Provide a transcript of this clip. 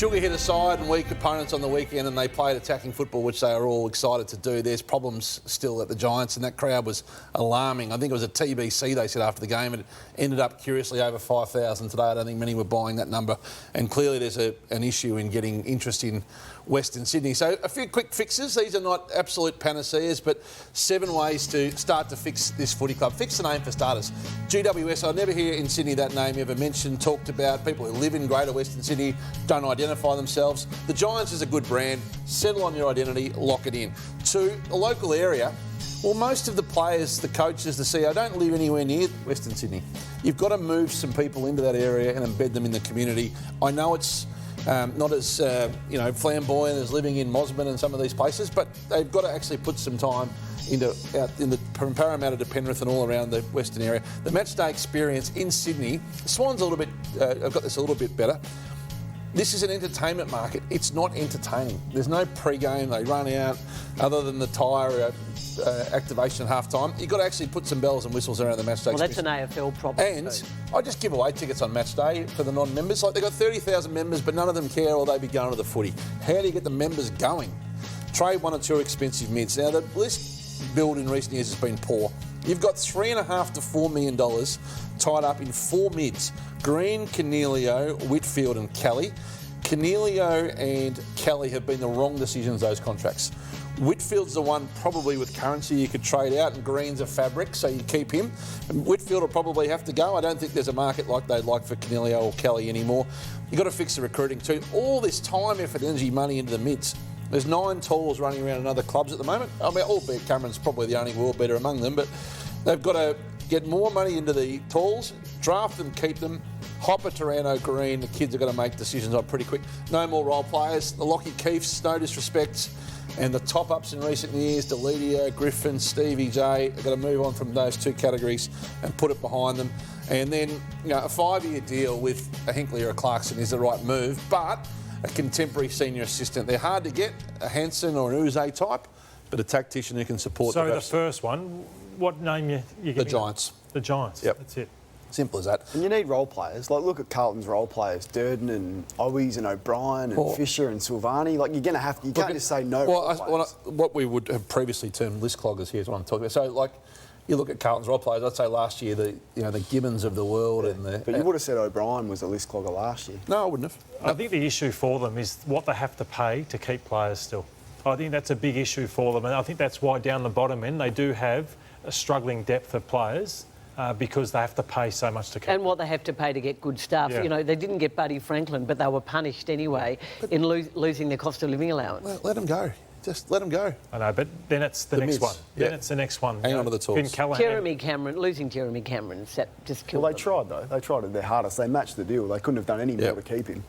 Sugar hit aside and weak opponents on the weekend, and they played attacking football, which they are all excited to do. There's problems still at the Giants, and that crowd was alarming. I think it was a TBC, they said, after the game. It ended up, curiously, over 5,000 today. I don't think many were buying that number. And clearly there's an issue in getting interest in Western Sydney. So a few quick fixes. These are not absolute panaceas, but 7 ways to start to fix this footy club. Fix the name for starters. GWS, I never hear in Sydney that name ever mentioned, talked about. People who live in Greater Western Sydney don't identify themselves. The Giants is a good brand. Settle on your identity, lock it in. 2, the local area. Well, most of the players, the coaches, the CEO don't live anywhere near Western Sydney. You've got to move some people into that area and embed them in the community. I know it's not as flamboyant as living in Mosman and some of these places, but they've got to actually put some time from Parramatta to Penrith and all around the Western area. The match day experience in Sydney, Swan's I've got this a little bit better. This is an entertainment market. It's not entertaining. There's no pre-game. They run out, other than the tyre activation at half-time. You've got to actually put some bells and whistles around the match day. Well, that's an AFL problem. And I just give away tickets on match day for the non-members. Like, they've got 30,000 members, but none of them care, or they'd be going to the footy. How do you get the members going? Trade 1 or 2 expensive mids. Now, the list build in recent years has been poor. You've got $3.5 to $4 million tied up in 4 mids. Green, Cornelio, Whitfield and Kelly. Cornelio and Kelly have been the wrong decisions, those contracts. Whitfield's the one probably with currency you could trade out, and Green's a fabric, so you keep him. And Whitfield will probably have to go. I don't think there's a market like they'd like for Cornelio or Kelly anymore. You've got to fix the recruiting too. All this time, effort, energy, money into the mids. There's 9 talls running around in other clubs at the moment. I mean, albeit Cameron's probably the only world beater among them, but they've got to get more money into the talls, draft them, keep them. Hopper, Taranto, Green, the kids are going to make decisions on pretty quick. No more role players. The Lockie Keefes, no disrespect. And the top-ups in recent years, Deledio, Griffin, Stevie J, have got to move on from those 2 categories and put it behind them. And then, a 5-year deal with a Hinkley or a Clarkson is the right move, but a contemporary senior assistant. They're hard to get, a Hansen or an Uze type, but a tactician who can support the first one, what name you giving? The Giants. The Giants, yep. That's it. Simple as that. And you need role players. Like, look at Carlton's role players, Durden and Owies and O'Brien and Fisher and Silvani. Like, you're going to have to... You can't just say no. What we would have previously termed list cloggers here is what I'm talking about. So, like, you look at Carlton's role players, I'd say last year, the Gibbons of the world and the... But you would have said O'Brien was a list clogger last year. No, I wouldn't have. I think the issue for them is what they have to pay to keep players still. I think that's a big issue for them, and I think that's why down the bottom end they do have a struggling depth of players because they have to pay so much to keep. And what they have to pay to get good stuff. Yeah. They didn't get Buddy Franklin, but they were punished anyway in losing their cost of living allowance. Well, let them go. Just let them go. I know, but then it's the next one. Yeah. Then it's the next one. Hang on to the tools. Jeremy Cameron, losing Jeremy Cameron, just killed Well, they them. tried, though. They tried their hardest. They matched the deal. They couldn't have done any more to keep him.